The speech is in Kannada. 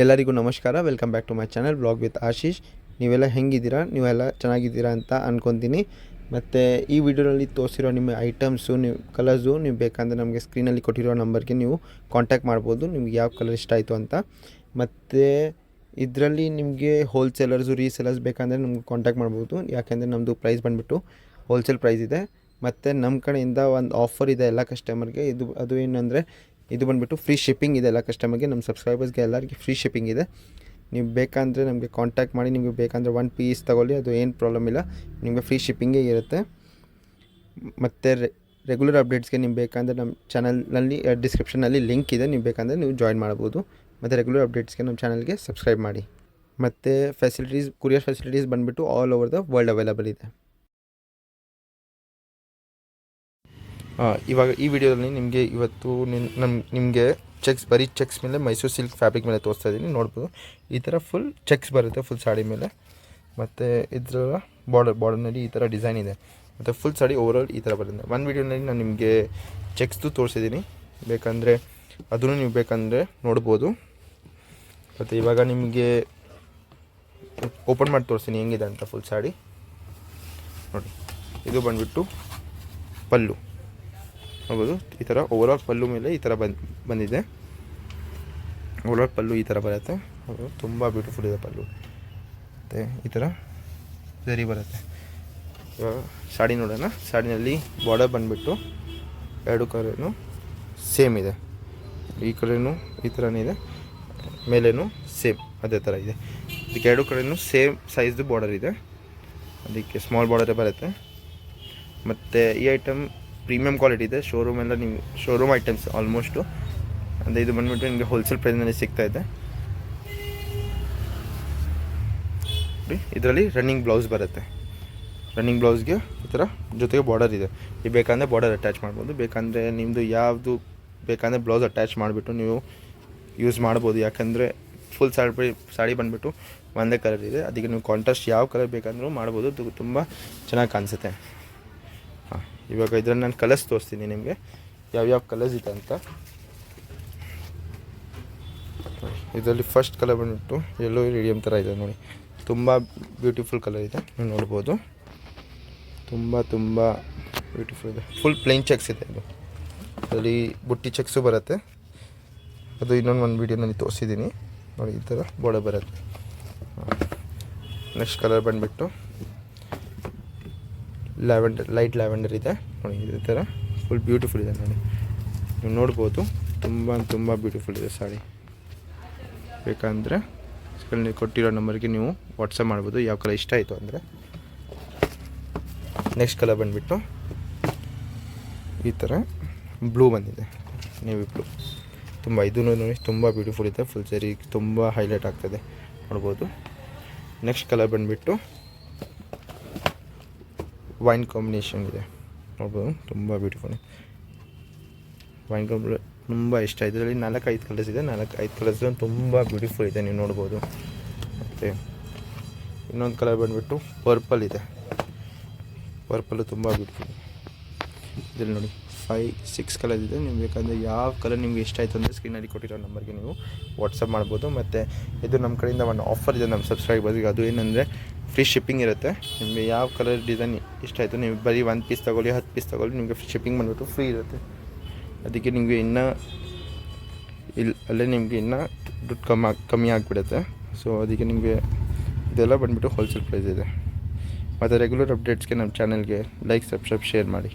ಎಲ್ಲರಿಗೂ ನಮಸ್ಕಾರ. Welcome back to my channel blog with Ashish. ನೀವೆಲ್ಲ ಹೆಂಗಿದ್ದೀರಾ? ನೀವೆಲ್ಲ ಚೆನ್ನಾಗಿದ್ದೀರಾ ಅಂತ ಅಂದ್ಕೊತೀನಿ. ಮತ್ತು ಈ ವಿಡಿಯೋದಲ್ಲಿ ತೋರಿಸಿರೋ ನಿಮ್ಮ ಐಟಮ್ಸು, ನೀವು ಕಲರ್ಸು ನೀವು ಬೇಕಂದರೆ ನಮಗೆ ಸ್ಕ್ರೀನಲ್ಲಿ ಕೊಟ್ಟಿರೋ ನಂಬರ್ಗೆ ನೀವು ಕಾಂಟ್ಯಾಕ್ಟ್ ಮಾಡ್ಬೋದು, ನಿಮ್ಗೆ ಯಾವ ಕಲರ್ ಇಷ್ಟ ಆಯಿತು ಅಂತ. ಮತ್ತು ಇದರಲ್ಲಿ ನಿಮಗೆ ಹೋಲ್ಸೇಲರ್ಸು ರೀಸೇಲರ್ಸ್ ಬೇಕಂದರೆ ನಮ್ಗೆ ಕಾಂಟ್ಯಾಕ್ಟ್ ಮಾಡ್ಬೋದು. ಯಾಕೆಂದರೆ ನಮ್ಮದು ಪ್ರೈಸ್ ಬಂದುಬಿಟ್ಟು ಹೋಲ್ಸೇಲ್ ಪ್ರೈಸ್ ಇದೆ. ಮತ್ತು ನಮ್ಮ ಕಡೆಯಿಂದ ಒಂದು ಆಫರ್ ಇದೆ ಎಲ್ಲ ಕಸ್ಟಮರ್ಗೆ. ಅದು ಏನಂದರೆ ಇದು ಬಂದುಬಿಟ್ಟು ಫ್ರೀ ಶಿಪ್ಪಿಂಗ್ ಇದೆ ಎಲ್ಲ ಕಸ್ಟಮರ್ಗೆ. ನಮ್ಮ ಸಬ್ಸ್ಕ್ರೈಬರ್ಸ್ಗೆ ಎಲ್ಲರಿಗೆ ಫ್ರೀ ಶಿಪ್ಪಿಂಗ್ ಇದೆ. ನೀವು ಬೇಕಂದರೆ ನಮಗೆ ಕಾಂಟ್ಯಾಕ್ಟ್ ಮಾಡಿ. ನಿಮಗೆ ಬೇಕಂದರೆ 1 ಪೀಸ್ ತೊಗೊಳ್ಳಿ, ಅದು ಏನು ಪ್ರಾಬ್ಲಮ್ ಇಲ್ಲ, ನಿಮಗೆ ಫ್ರೀ ಶಿಪ್ಪಿಂಗೇ ಇರುತ್ತೆ. ಮತ್ತು ರೆಗ್ಯುಲರ್ ಅಪ್ಡೇಟ್ಸ್ಗೆ ನೀವು ಬೇಕಂದರೆ ನಮ್ಮ ಚಾನಲ್ನಲ್ಲಿ ಡಿಸ್ಕ್ರಿಪ್ಷನಲ್ಲಿ ಲಿಂಕ್ ಇದೆ, ನೀವು ಬೇಕಂದರೆ ನೀವು ಜಾಯಿನ್ ಮಾಡ್ಬೋದು. ಮತ್ತು ರೆಗ್ಯುಲರ್ ಅಪ್ಡೇಟ್ಸ್ಗೆ ನಮ್ಮ ಚಾನಲ್ಗೆ ಸಬ್ಸ್ಕ್ರೈಬ್ ಮಾಡಿ. ಮತ್ತು ಕೊರಿಯರ್ ಫೆಸಿಲಿಟೀಸ್ ಬಂದುಬಿಟ್ಟು all over the world available ಇದೆ. ಇವಾಗ ಈ ವಿಡಿಯೋದಲ್ಲಿ ನಿಮಗೆ ಇವತ್ತು ನಿಮಗೆ ಬರೀ ಚೆಕ್ಸ್ ಮೇಲೆ ಮೈಸೂರು ಸಿಲ್ಕ್ ಫ್ಯಾಬ್ರಿಕ್ ಮೇಲೆ ತೋರಿಸ್ತಾ ಇದ್ದೀನಿ. ನೋಡ್ಬೋದು ಈ ಥರ ಫುಲ್ ಚೆಕ್ಸ್ ಬರುತ್ತೆ ಫುಲ್ ಸಾಡಿ ಮೇಲೆ. ಮತ್ತು ಇದರ ಬಾರ್ಡರ್ನಲ್ಲಿ ಈ ಥರ ಡಿಸೈನ್ ಇದೆ. ಮತ್ತು ಫುಲ್ ಸಾಡಿ ಓವರಾಲ್ ಈ ಥರ ಬರುತ್ತೆ. ಒಂದು ವಿಡಿಯೋನಲ್ಲಿ ನಾನು ನಿಮಗೆ ಚೆಕ್ಸ್ದು ತೋರಿಸಿದ್ದೀನಿ, ಬೇಕಂದರೆ ಅದನ್ನು ನೀವು ಬೇಕಂದರೆ ನೋಡ್ಬೋದು. ಮತ್ತು ಇವಾಗ ನಿಮಗೆ ಓಪನ್ ಮಾಡಿ ತೋರಿಸ್ತೀನಿ ಹೆಂಗಿದೆ ಅಂತ ಫುಲ್ ಸಾಡಿ ನೋಡಿ. ಇದು ಬಂದುಬಿಟ್ಟು ಪಲ್ಲು ನೋಡ್ಬೋದು. ಈ ಥರ ಓವರಾಲ್ ಪಲ್ಲು ಮೇಲೆ ಈ ಥರ ಬಂದಿದೆ. ಓವರಾಲ್ ಪಲ್ಲು ಈ ಥರ ಬರುತ್ತೆ. ತುಂಬ ಬ್ಯೂಟಿಫುಲ್ ಇದೆ ಪಲ್ಲು. ಮತ್ತು ಈ ಥರ ಸರಿ ಬರುತ್ತೆ. ಇವಾಗ ಸಾಡಿ ನೋಡೋಣ. ಸಾಡಿನಲ್ಲಿ ಬಾರ್ಡರ್ ಬಂದುಬಿಟ್ಟು ಎರಡು ಕಲರೂ ಸೇಮ್ ಇದೆ. ಈ ಕಡೆಯೂ ಈ ಥರನೇ ಇದೆ, ಮೇಲೇನು ಸೇಮ್ ಅದೇ ಥರ ಇದೆ. ಇದಕ್ಕೆ ಎರಡು ಕಡೆಯೂ ಸೇಮ್ ಸೈಜ್ದು ಬಾರ್ಡರ್ ಇದೆ, ಅದಕ್ಕೆ ಸ್ಮಾಲ್ ಬಾರ್ಡರೇ ಬರುತ್ತೆ. ಮತ್ತು ಈ ಐಟಮ್ ಪ್ರೀಮಿಯಮ್ ಕ್ವಾಲಿಟಿ ಇದೆ. Showroom items almost. ಅಂದರೆ ಇದು ಬಂದುಬಿಟ್ಟು ನಿಮಗೆ ಹೋಲ್ಸೇಲ್ ಪ್ರೈಸ್ನಲ್ಲಿ ಸಿಗ್ತಾಯಿದೆ. ಇದರಲ್ಲಿ ರನ್ನಿಂಗ್ ಬ್ಲೌಸ್ ಬರುತ್ತೆ. ರನ್ನಿಂಗ್ ಬ್ಲೌಸ್ಗೆ ಈ ಥರ ಜೊತೆಗೆ ಬಾರ್ಡರ್ ಇದೆ. ನೀವು ಬೇಕಂದರೆ ಬಾರ್ಡರ್ ಅಟ್ಯಾಚ್ ಮಾಡ್ಬೋದು. ಬೇಕಂದರೆ ನಿಮ್ಮದು ಯಾವುದು ಬೇಕಂದರೆ ಬ್ಲೌಸ್ ಅಟ್ಯಾಚ್ ಮಾಡಿಬಿಟ್ಟು ನೀವು ಯೂಸ್ ಮಾಡ್ಬೋದು. ಯಾಕಂದರೆ ಫುಲ್ ಸಾಡಿ ಬಂದುಬಿಟ್ಟು ಒಂದೇ ಕಲರ್ ಇದೆ, ಅದಕ್ಕೆ ನೀವು ಕಾಂಟ್ರಾಸ್ಟ್ ಯಾವ ಕಲರ್ ಬೇಕಂದ್ರೂ ಮಾಡ್ಬೋದು. ಅದು ತುಂಬ ಚೆನ್ನಾಗಿ ಕಾಣಿಸುತ್ತೆ. ಇವಾಗ ಇದರಲ್ಲಿ ನಾನು ಕಲರ್ಸ್ ತೋರಿಸ್ತೀನಿ ನಿಮಗೆ, ಯಾವ್ಯಾವ ಕಲರ್ಸ್ ಇದೆ ಅಂತ. ಇದರಲ್ಲಿ ಫಸ್ಟ್ ಕಲರ್ ಬಂದುಬಿಟ್ಟು ಯೆಲ್ಲೋ ರೇಡಿಯಮ್ ಥರ ಇದೆ ನೋಡಿ. ತುಂಬ ಬ್ಯೂಟಿಫುಲ್ ಕಲರ್ ಇದೆ, ನೀವು ನೋಡ್ಬೋದು. ತುಂಬ ಬ್ಯೂಟಿಫುಲ್ ಇದೆ. ಫುಲ್ ಪ್ಲೇನ್ ಚೆಕ್ಸ್ ಇದೆ. ಇದು ಅದರಲ್ಲಿ ಬುಟ್ಟಿ ಚೆಕ್ಸು ಬರುತ್ತೆ. ಅದು ಇನ್ನೊಂದು ವೀಡಿಯೋನಲ್ಲಿ ತೋರಿಸಿದ್ದೀನಿ ನೋಡಿ. ಈ ಥರ ಬಾರ್ಡರ್ ಬರುತ್ತೆ. ನೆಕ್ಸ್ಟ್ ಕಲರ್ ಬಂದುಬಿಟ್ಟು ಲೈಟ್ ಲ್ಯಾವೆಂಡರ್ ಇದೆ ನೋಡಿ. ಇದೇ ಥರ ಫುಲ್ ಬ್ಯೂಟಿಫುಲ್ ಇದೆ ನೋಡಿ, ನೀವು ನೋಡ್ಬೋದು. ತುಂಬ ಬ್ಯೂಟಿಫುಲ್ ಇದೆ ಸಾಡಿ. ಬೇಕಂದರೆ ಸ್ಕ್ರೀನಲ್ಲಿ ಕೊಟ್ಟಿರೋ ನಂಬರ್ಗೆ ನೀವು ವಾಟ್ಸಪ್ ಮಾಡ್ಬೋದು ಯಾವ ಕಲರ್ ಇಷ್ಟ ಆಯಿತು ಅಂದರೆ. ನೆಕ್ಸ್ಟ್ ಕಲರ್ ಬಂದುಬಿಟ್ಟು ಈ ಥರ ಬ್ಲೂ ಬಂದಿದೆ, ನೇವಿ ಬ್ಲೂ. ಇದೂ ನೋಡಿ ತುಂಬ ಬ್ಯೂಟಿಫುಲ್ ಇದೆ. ಫುಲ್ ಸರಿ ತುಂಬ ಹೈಲೈಟ್ ಆಗ್ತದೆ, ನೋಡ್ಬೋದು. ನೆಕ್ಸ್ಟ್ ಕಲರ್ ಬಂದುಬಿಟ್ಟು ವೈನ್ ಕಾಂಬಿನೇಷನ್ ಇದೆ, ನೋಡ್ಬೋದು. ತುಂಬ ಬ್ಯೂಟಿಫುಲ್ ವೈನ್ ಕಾಂಬಿನೇಷನ್ ತುಂಬ ಇಷ್ಟ. ಇದರಲ್ಲಿ 4-5 ಕಲರ್ಸ್ ಇದೆ. 4-5 ಕಲರ್ಸ್ ತುಂಬ ಬ್ಯೂಟಿಫುಲ್ ಇದೆ, ನೀವು ನೋಡ್ಬೋದು. ಮತ್ತು ಇನ್ನೊಂದು ಕಲರ್ ಬಂದುಬಿಟ್ಟು ಪರ್ಪಲ್ ಇದೆ. ಪರ್ಪಲ್ಲು ತುಂಬ ಬ್ಯೂಟಿಫುಲ್. ಇದರಲ್ಲಿ ನೋಡಿ 5-6 ಕಲರ್ ಇದೆ. ನೀವು ಬೇಕಂದರೆ ಯಾವ ಕಲರ್ ನಿಮಗೆ ಇಷ್ಟ ಆಯಿತು ಅಂದರೆ ಸ್ಕ್ರೀನಲ್ಲಿ ಕೊಟ್ಟಿರೋ ನಂಬರ್ಗೆ ನೀವು ವಾಟ್ಸಪ್ ಮಾಡ್ಬೋದು. ಮತ್ತು ಇದು ನಮ್ಮ ಕಡೆಯಿಂದ ಒಂದು ಆಫರ್ ಇದೆ ನಮ್ಮ ಸಬ್ಸ್ಕ್ರೈಬರ್ಸ್ಗೆ. ಅದು ಏನಂದರೆ ಫ್ರೀ ಶಿಪ್ಪಿಂಗ್ ಇರುತ್ತೆ. ನಿಮಗೆ ಯಾವ ಕಲರ್ ಡಿಸೈನ್ ಇಷ್ಟ ಆಯಿತು, ನೀವು ಬರೀ 1 ಪೀಸ್ ತೊಗೊಳ್ಳಿ, 10 ಪೀಸ್ ತೊಗೊಳ್ಳಿ, ನಿಮಗೆ ಶಿಪ್ಪಿಂಗ್ ಬಂದುಬಿಟ್ಟು ಫ್ರೀ ಇರುತ್ತೆ. ಅದಕ್ಕೆ ನಿಮಗೆ ಅಲ್ಲೇ ನಿಮಗೆ ದುಡ್ಡು ಕಮ್ಮಿ ಆಗಿಬಿಡುತ್ತೆ. ಸೊ ಅದಕ್ಕೆ ನಿಮಗೆ ಇದೆಲ್ಲ ಬಂದುಬಿಟ್ಟು ಹೋಲ್ಸೇಲ್ ಪ್ರೈಸ್ ಇದೆ. ಮತ್ತು ರೆಗ್ಯುಲರ್ ಅಪ್ಡೇಟ್ಸ್ಗೆ ನಮ್ಮ ಚಾನಲ್ಗೆ ಲೈಕ್, ಸಬ್ಸ್ಕ್ರೈಬ್, ಶೇರ್ ಮಾಡಿ.